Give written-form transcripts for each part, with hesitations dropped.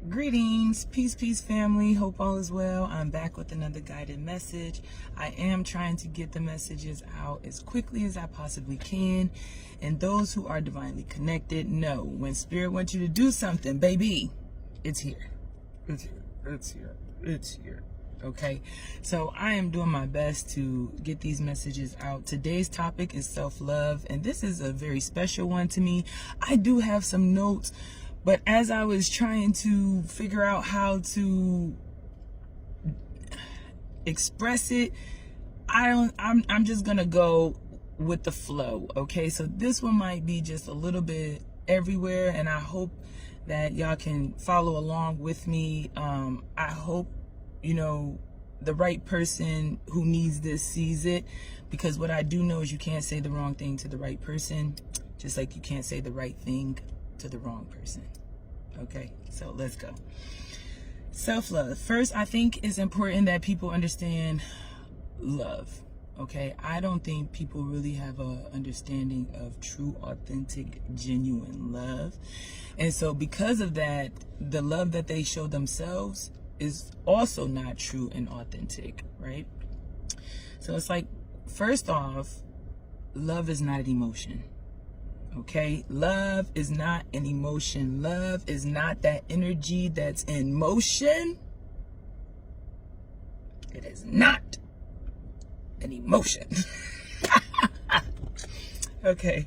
Greetings, peace, family. Hope all is well. I'm back with another guided message. I am trying to get the messages out as quickly as I possibly can. And those who are divinely connected know when Spirit wants you to do something, baby, it's here. It's here. It's here. It's here. Okay, so I am doing my best to get these messages out. Today's topic is self-love, and this is a very special one to me. I do have some notes, but as I was trying to figure out how to express it, I'm just gonna go with the flow. Okay, so this one might be just a little bit everywhere, and I hope that y'all can follow along with me. I hope the right person who needs this sees it, because what I do know is you can't say the wrong thing to the right person, just like you can't say the right thing to the wrong person. Okay, so let's go. Self-love. First, I think it's important that people understand love. Okay, I don't think people really have a understanding of true, authentic, genuine love. And so because of that, the love that they show themselves is also not true and authentic, right? So it's like, first off, love is not an emotion. Okay, love is not an emotion. Love is not that energy that's in motion. It is not an emotion. Okay,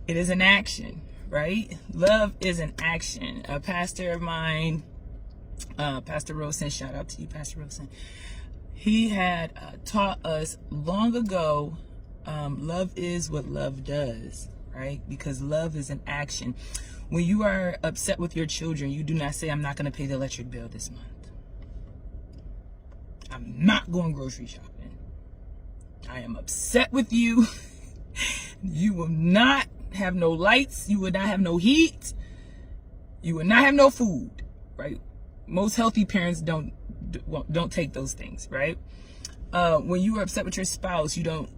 it is an action, right? Love is an action. A pastor of mine, Pastor Rosen, shout out to you, Pastor Rosen. He had taught us long ago, love is what love does, right? Because love is an action. When you are upset with your children, you do not say, I'm not going to pay the electric bill this month. I'm not going grocery shopping. I am upset with you. You will not have no lights. You will not have no heat. You will not have no food, right? Most healthy parents don't take those things, right? When you are upset with your spouse, you don't,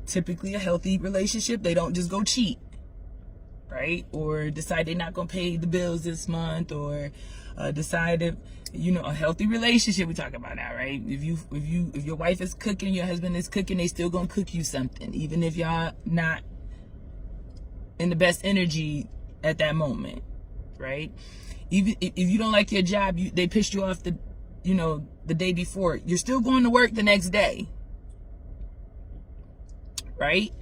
typically a healthy relationship, they don't just go cheat, right? Or decide they're not going to pay the bills this month, or decide if, a healthy relationship we talk about now, right? If your wife is cooking, your husband is cooking, they still going to cook you something, even if y'all not in the best energy at that moment, right? Even if you don't like your job, they pissed you off the day before, you're still going to work the next day, right?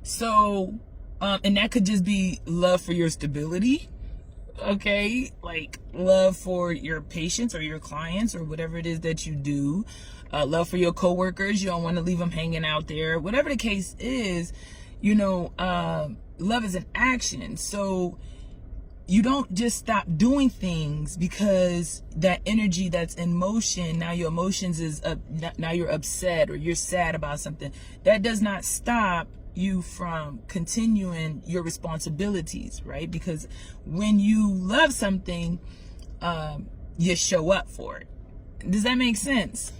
So, and that could just be love for your stability, okay? Like love for your patients or your clients or whatever it is that you do. Love for your coworkers. You don't want to leave them hanging out there. Whatever the case is, love is an action. So you don't just stop doing things because that energy that's in motion, now your emotions is up, now you're upset or you're sad about something. That does not stop you from continuing your responsibilities, right? Because when you love something, you show up for it. Does that make sense?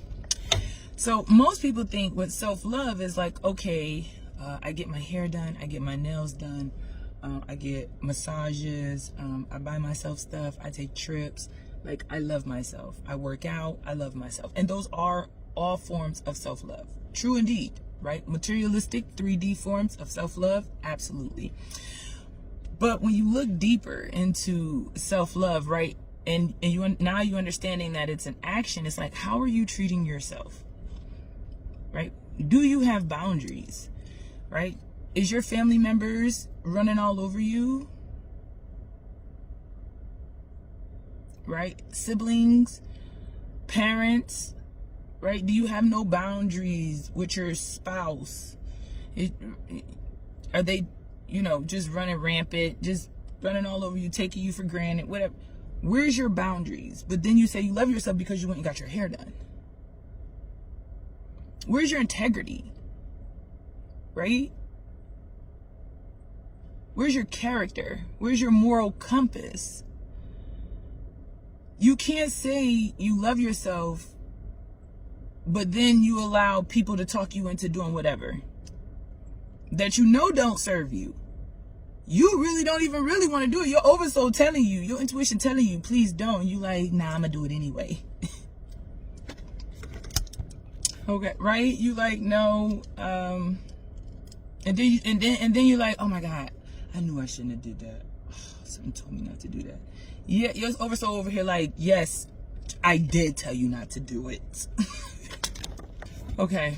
So most people think with self-love is like, okay, I get my hair done, I get my nails done, I get massages, I buy myself stuff, I take trips, like I love myself, I work out, I love myself. And those are all forms of self-love. True indeed, right? Materialistic 3D forms of self-love, absolutely. But when you look deeper into self-love, right, and you understanding that it's an action, it's like, how are you treating yourself, right? Do you have boundaries, right? Is your family members running all over you? Right? Siblings, parents, right? Do you have no boundaries with your spouse? Are they, just running rampant, just running all over you, taking you for granted, whatever? Where's your boundaries? But then you say you love yourself because you went and got your hair done. Where's your integrity? Right? Where's your character? Where's your moral compass? You can't say you love yourself, but then you allow people to talk you into doing whatever that don't serve you. You really don't even really want to do it. Your oversoul telling you, your intuition telling you, please don't. You like, nah, I'm gonna do it anyway. Okay, right? You like, no, and then you're like, oh my God, I knew I shouldn't have did that. Oh, something told me not to do that. Yeah, your oversoul over here like, yes, I did tell you not to do it. Okay.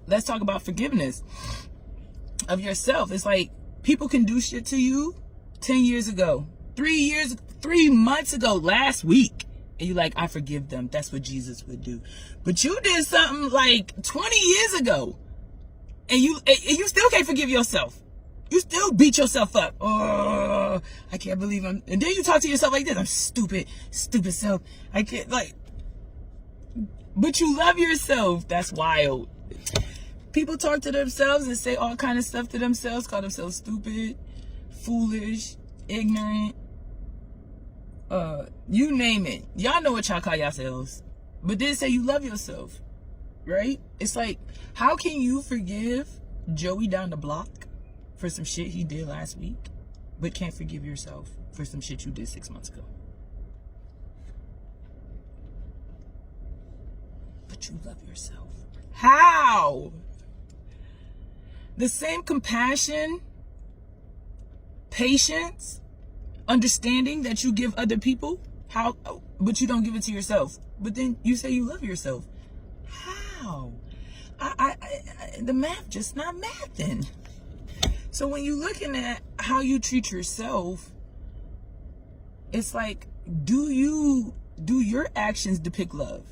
Let's talk about forgiveness of yourself. It's like people can do shit to you 10 years ago, 3 months ago, last week. And you're like, I forgive them. That's what Jesus would do. But you did something like 20 years ago. And you still can't forgive yourself. You still beat yourself up. Oh, I can't believe I'm. And then you talk to yourself like this. I'm stupid self. I can't, like. But you love yourself. That's wild. People talk to themselves and say all kind of stuff to themselves. Call themselves stupid, foolish, ignorant. You name it. Y'all know what y'all call yourselves. But then say you love yourself, right? It's like, how can you forgive Joey down the block for some shit he did last week, but can't forgive yourself for some shit you did 6 months ago? But you love yourself. How? The same compassion, patience, understanding that you give other people, how, but you don't give it to yourself. But then you say you love yourself. How? The math just not mathing. So when you're looking at how you treat yourself, it's like, do your actions depict love?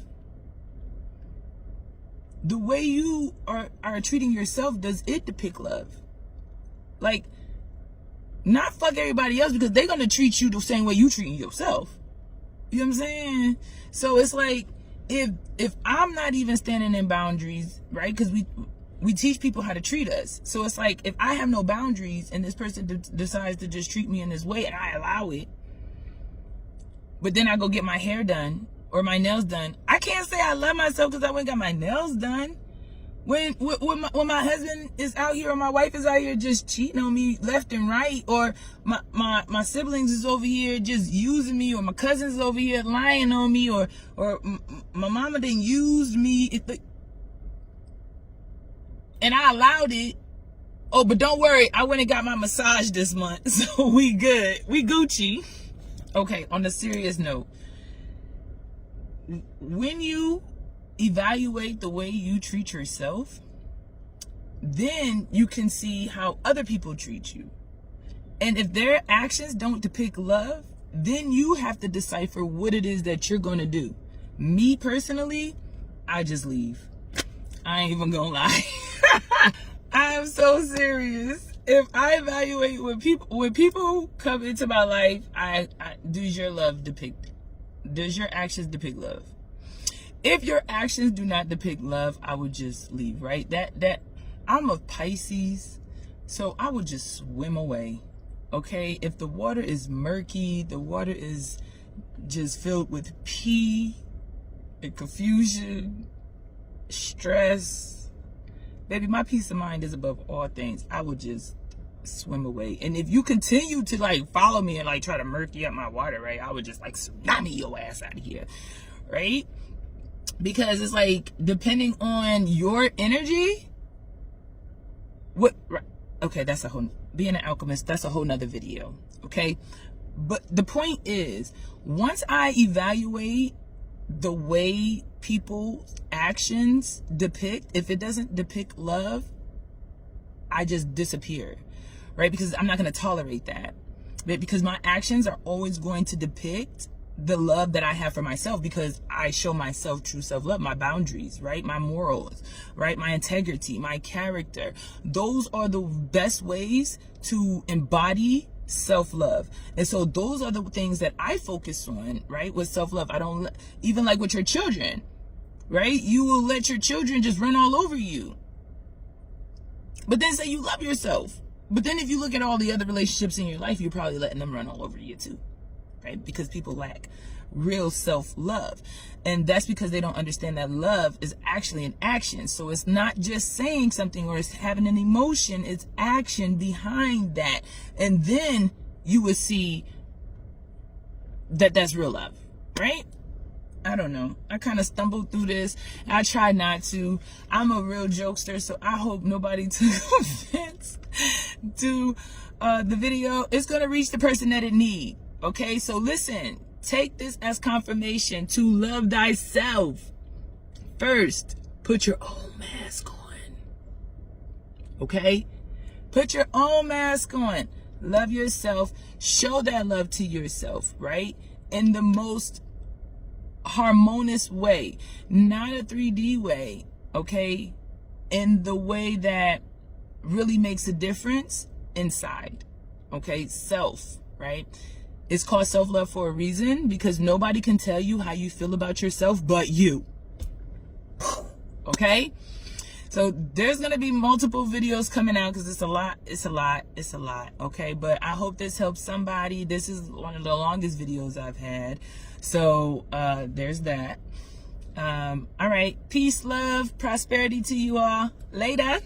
The way you are treating yourself, does it depict love? Like, not fuck everybody else, because they're gonna treat you the same way you treating yourself. You know what I'm saying? So it's like, if I'm not even standing in boundaries, right? Because we teach people how to treat us. So it's like, if I have no boundaries and this person decides to just treat me in this way and I allow it, but then I go get my hair done or my nails done, I can't say I love myself because I went and got my nails done. When my husband is out here or my wife is out here just cheating on me left and right, or my siblings is over here just using me, or my cousins is over here lying on me, or my mama didn't use me, and I allowed it. Oh, but don't worry, I went and got my massage this month, so we good, we Gucci. Okay, on a serious note, when you evaluate the way you treat yourself, then you can see how other people treat you. And if their actions don't depict love, then you have to decipher what it is that you're going to do. Me personally, I just leave. I ain't even gonna lie. I am so serious. If I evaluate when people come into my life, does your actions depict love? If your actions do not depict love, I would just leave, right? That I'm a Pisces, so I would just swim away. Okay? If the water is murky, the water is just filled with pee and confusion, stress, baby, my peace of mind is above all things. I would just swim away. And if you continue to like follow me and like try to murky up my water, right, I would just like tsunami your ass out of here, right? Because it's like, depending on your energy, okay, that's a whole, being an alchemist, that's a whole nother video, okay? But the point is, once I evaluate the way people's actions depict, if it doesn't depict love, I just disappear, right? Because I'm not going to tolerate that. But because my actions are always going to depict the love that I have for myself, because I show myself true self-love, my boundaries, right? My morals, right? My integrity, my character. Those are the best ways to embody self-love. And so those are the things that I focus on, right? With self-love. I don't, even like with your children, right? You will let your children just run all over you. But then say you love yourself. But then if you look at all the other relationships in your life, you're probably letting them run all over you too. right? Because people lack real self-love. And that's because they don't understand that love is actually an action. So it's not just saying something or it's having an emotion, it's action behind that. And then you would see that that's real love, right? I don't know. I kind of stumbled through this. I try not to. I'm a real jokester, so I hope nobody took offense to the video. It's going to reach the person that it needs. Okay, so listen. Take this as confirmation to love thyself. First, put your own mask on. Okay? Put your own mask on. Love yourself. Show that love to yourself, right? In the most harmonious way. Not a 3D way, okay? In the way that really makes a difference inside. Okay? Self, right? It's called self-love for a reason, because nobody can tell you how you feel about yourself but you. Okay? So there's going to be multiple videos coming out because it's a lot. Okay? But I hope this helps somebody. This is one of the longest videos I've had. So there's that. All right. Peace, love, prosperity to you all. Later.